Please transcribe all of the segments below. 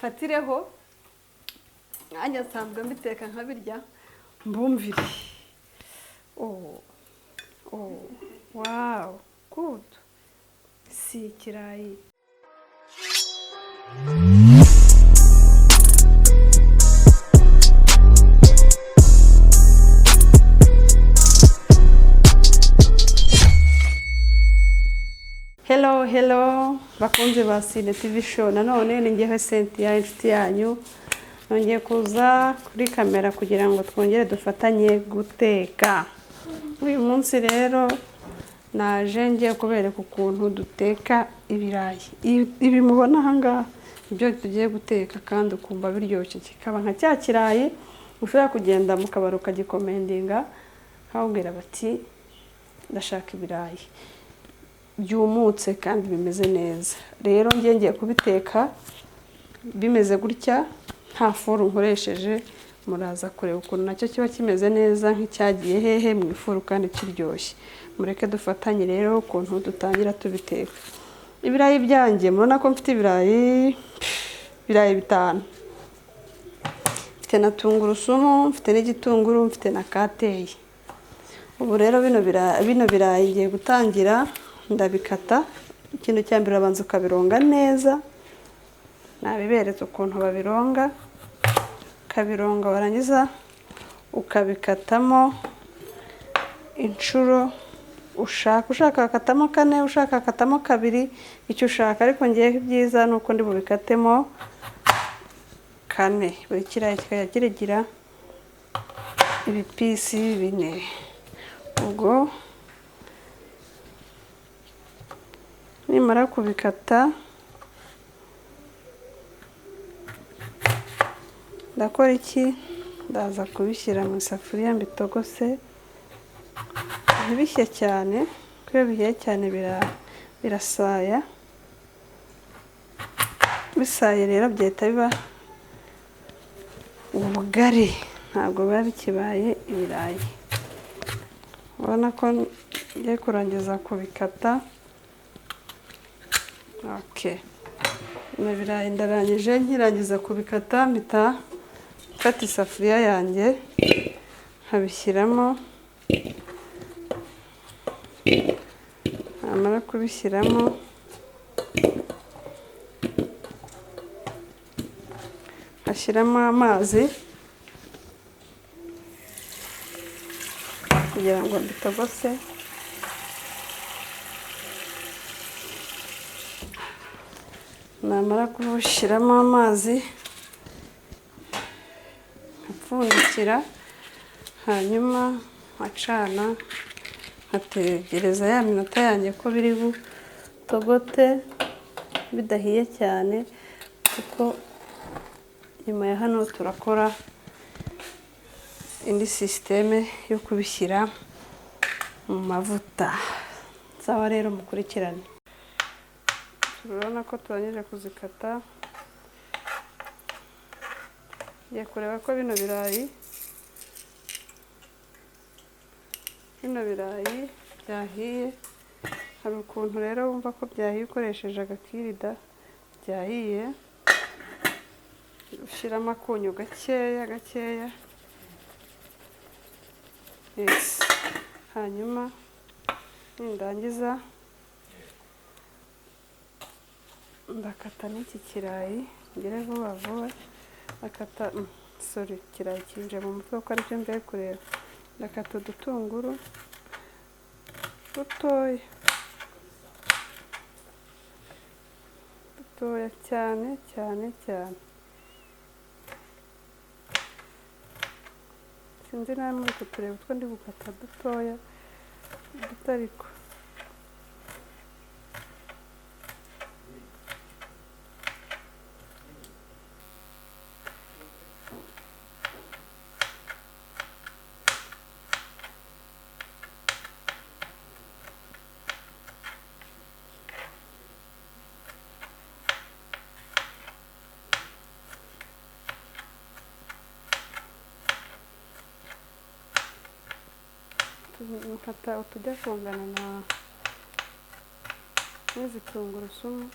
fatireho nanjye nsanzwe mbiteka nkabirya mbumvire. Oh, wow, good. Si ikirayi. Hello bakunze ba Cine TV show, nanone ni ngewe Cynthia inshuti yanyu, nongeye kuza kuri kamera kugira ngo twongere dufatanye guteka. Uyu munsi rero naje ngiye kubereka ukuntu duteka ibirayi. Ibi mubona aha ngaha ibyo tugiye guteka kandi ukumva biryoshye, kikaba nka cya kirayi ushobora kugenda mu kabari ukagikomendinga nkabwira bati ndashaka ibirayi byumutse kandi bimeze neza. Rero ngiye kubiteka bimeze gutya, nta furu nkoresheje. Muraza kureba ukuntu nacyo kiba kimeze neza nk'icyagiye hehe mu ifuru kandi kiryoshye. Mureke dufatanye rero ukuntu dutangira tubiteka. Ibirayi byanjye murabona ko mfite ibirayi 5. Mfite na tungurusumu, mfite n'igitunguru, mfite na kateyi. Ubu rero bino birayi ngiye gutangira ndabikata. Ikintu cya mbere abanza ukabironga neza, nabiberetse ukuntu babironga. Kabironga warangiza ukabikatamo inshuro ushaka akatamo 4, ushaka akatamo 2, icyo ushaka. Ariko ngiye byiza nuko ndi bubikatemo 4. Buri kirayi kikajya kigira ibipisi 4. Ubwo nimara kubikata ndakora iki? Ndaza kubishyira mu isafuriya mbitogose, ntibishye cyane, kuko iyo bihiye cyane birasaya. Bisaye rero byahita biba ubugari, ntabwo biba bikibaye ibirayi. Urabona ko ngiye kurangiza kubikata. Okay, ibi birayi ndarangije. Nkirangiza kubikata mpita mfata isafuriya yanjye nkabishyiramo. Namara kubishyiramo nkashyiramo amazi kugira ngo mbitogose. Namara kubishyiramo amazi nkapfundikira, hanyuma nkacana nkategereza ya minota yanjye ko biri butogote bidahiye cyane, kuko nyuma ya hano turakora indi systeme yo kubishyira mu mavuta. Sawa rero mukurikirane. Urabona ko turangije kuzikata. Ngiye kureba ko bino birayi byahiye. Hari ukuntu rero wumva ko byahiye ukoresheje agakirida. Byahiye ushyiramo akunyu gakeya. Yes. Hanyuma nindangiza ndakata n'iki kirayi, ngire vuba akata kirayi kinje mu mutwe ko ari byo mbe kureba. Ndakata udutunguru dutoya cyane. Sinzi nawe muri kutureba utwo ndi gukata dutoya dutariko. Nkata utujya kungana n'izi tungurusumu,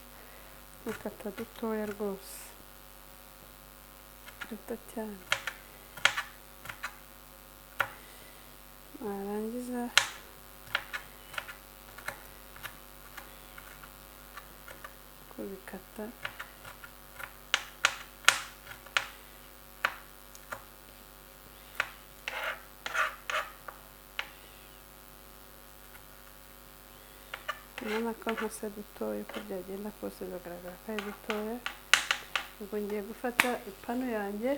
nkata dutoya rwose. duto cyane. Warangiza kubikata urabona ko nkase dutoya, uko byagenda kose biragaragara ko ari dutoya. Ubwo ngiye gufata ipanu yanjye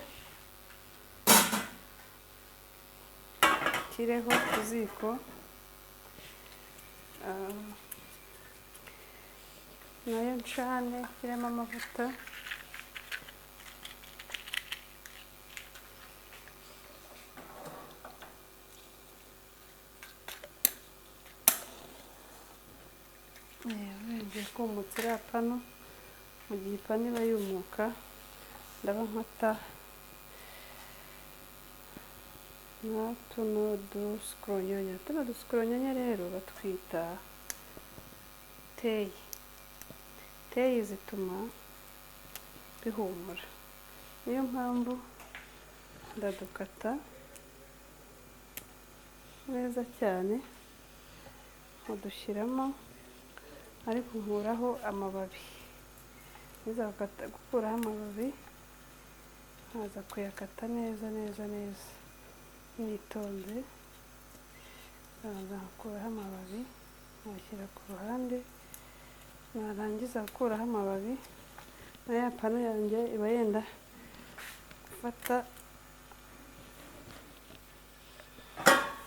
nshyireho ku ziko, nayo ncane nshyiremo amavuta. Ngiye kumutsa iriya panu. Mu gihe ipanu iba yumuka ndaba nkata na tuno dusikoronyanya. Tuno dusikoronyanya rero batwita teyi. Teyi zituma bihumura, niyo mpamvu ndadukata neza cyane, nkadushyiramo ariko nkuraho amababi. Niza gukuraho amababi nkaza kuyakata neza neza neza nitonze. Nkakuraho amababi nkashyira ku ruhande. Narangiza gukuraho amababi, na ya panu yanjye iba yenda gufata,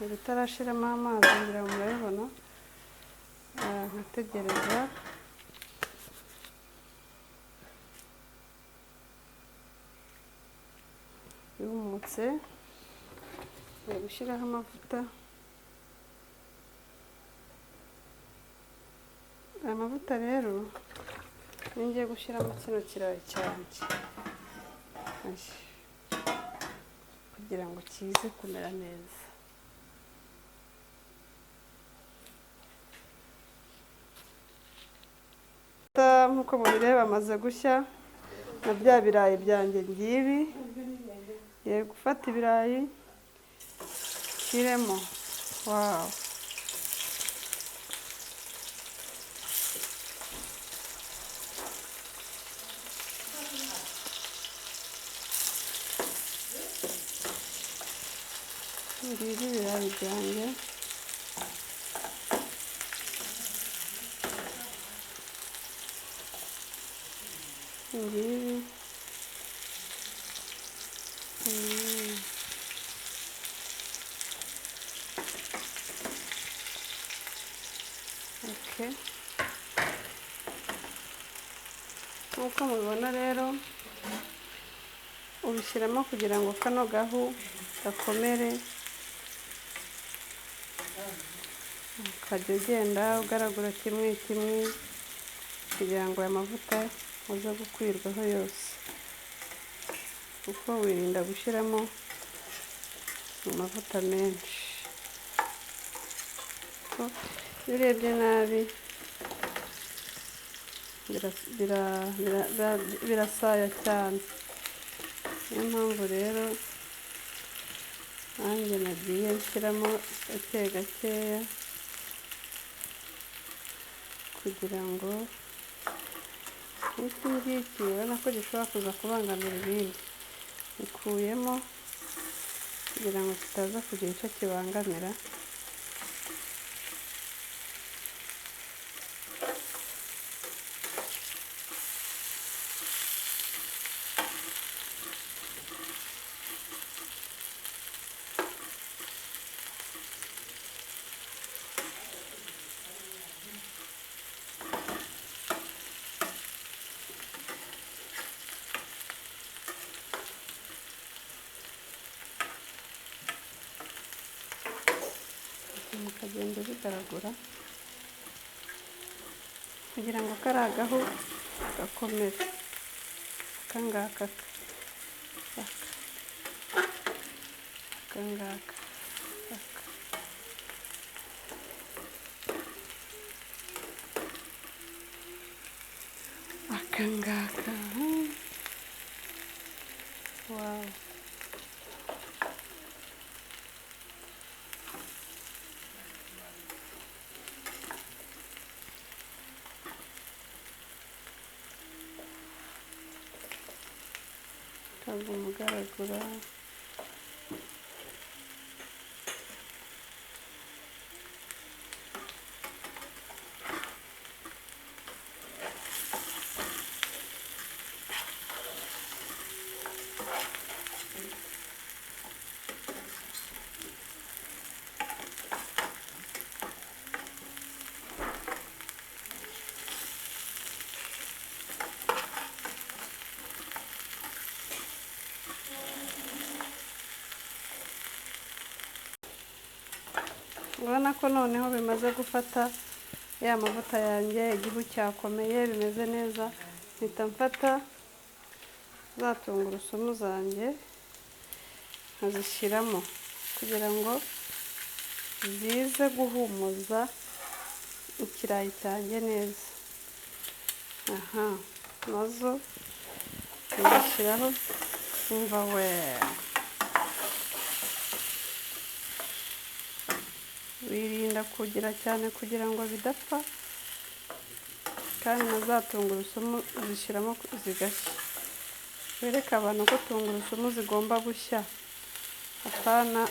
itarashiramo amazi ngira ngo murabibona. Nkategereza yumutse, ngiye gushyiraho amavuta. Aya mavuta rero niyo ngiye gushyiramo kino kirayi cyanjye kugira ngo kize kumera neza. Nk'uko mubireba amaze gushya, na bya birayi byanjye ngibi. Ngiye gufata ibirayi nshyiremo. Wawu, ngibi ibirayi byanjye. Ngibi okay. Nk'uko mubibona rero, ubishyiramo kugira ngo kano gahu gakomere, ukajya ugenda ugaragura kimwe kimwe kugira ngo aya mavuta aze gukwirwaho yose, kuko wirinda gushyiramo amavuta menshi. Iyo urebye nabi birasaya cyane. Niyo mpamvu rero nanjye nagiye nshyiramo gake gakeya kugira ngo iki ngiki urabona ko gishobora kuza kubangamira ibindi. Nikuyemo kugira ngo kitaza kugira icyo kibangamira. Mukagenda bigaragura kugira ngo kari agahu gakomere. Akangaka akangaka Wow. Kaguma ugaragura. Urabona ko noneho bimaze gufata ya mavuta yanjye, igihu cyakomeye, bimeze neza. Mpita mfata za tungurusumu zanjye nkazishyiramo kugira ngo zize guhumuza ikirayi cyanjye neza. Aha, nazo nzishyiraho. Umva we, wirinda kugira cyane kugira ngo bidapfa, kandi na za tungurusumu uzishyiramo zigashya. Wereka abantu ko tungurusumu zigomba gushya, apana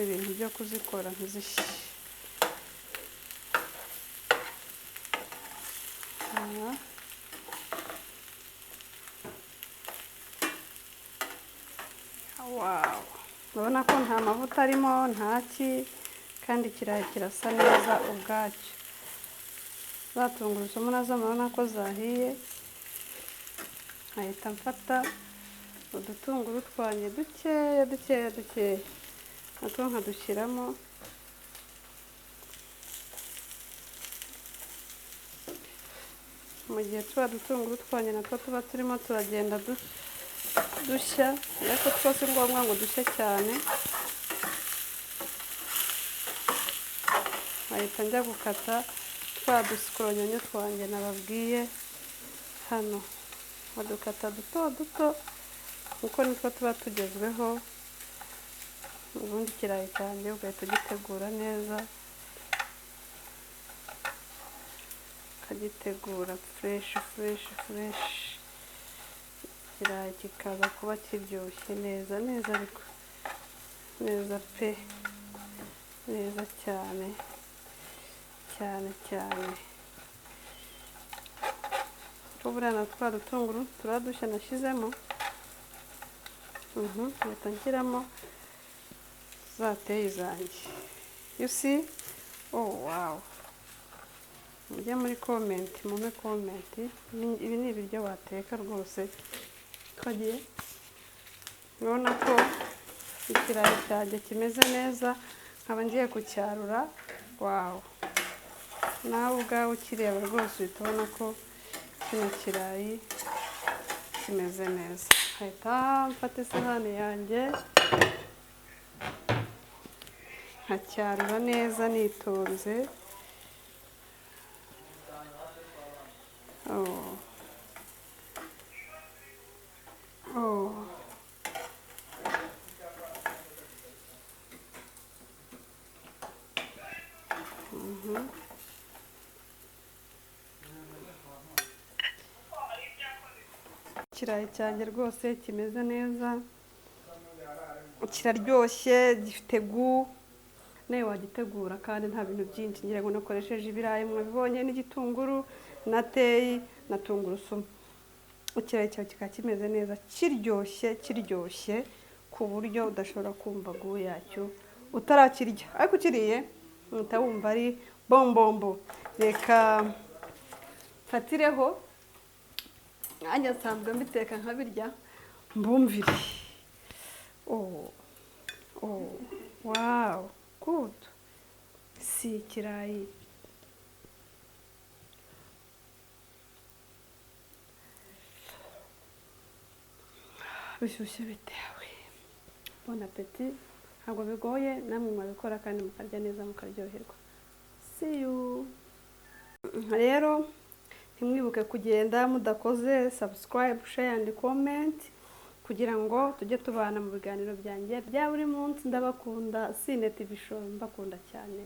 ibintu byo kuzikora ntizishye. Wow, urabona ko nta mavuta arimo, ntaki, kandi ikirayi kirasa neza ubwacyo. Za tungurusumu nazo murabona ko zahiye. Nkahita mfata udutunguru twanjye dukeya natwo nkadushyiramo. Mu gihe tuba dutunguru twanjye natwo tuba turimo turagenda dushya, ariko twose si ngombwa ngo dushye cyane. Nkahita njya gukata twa dusikoronyonyo twanjye nababwiye hano. Badukata duto kuko nitwo tuba tugezweho. Ubundi ikirayi cyanjye ugahita ugitegura neza, ukagitegura fureshi. Ikirayi kikaza kuba kiryoshye neza ariko neza pe, neza cyane. Buriya na twa dutunguru turadushya nashyizemo. Mpita nshyiramo za teyi zanjye. You see? Oh wow. Mujye muri komenti, mume komenti. Ibi ni ibiryo wateka rwose. Twagiye. Urabona ko ikirayi cyanjye kimeze neza, nkaba ngiye kucyarura. Wow. Nawe ubwawe ukireba rwose uhita ubona ko kino kirayi kimeze neza. Nkahita mfata isahani yanjye nkacyarura neza nitonze. Ikirayi cyanjye rwose kimeze neza, kiraryoshye, gifite gu. Nawe wagitegura kandi nta bintu byinshi. Ngira ngo nakoresheje ibirayi, mwabibonye, n'igitunguru na teyi na tungurusumu. Ikirayi cyawe kikaba kimeze neza, kiryoshye ku buryo udashobora kumva gu yacyo utarakirya. Ariko ukiriye uhita wumva ari bombombo. Reka mfatireho, nanjye nsanzwe mbiteka nkabirya, mbumvire. Wow, good. Si ikirayi bishyushye bitewe. Bon appétit. Ntabwo bigoye, namwe mwabikora kandi mukarya neza mukaryoherwa. See you. Rero ntimwibuke kugenda mudakoze subscribe, share and comment kugira ngo tujye tubana mu biganiro byanjye bya buri munsi. Ndabakunda. Sine TV Show mbakunda cyane.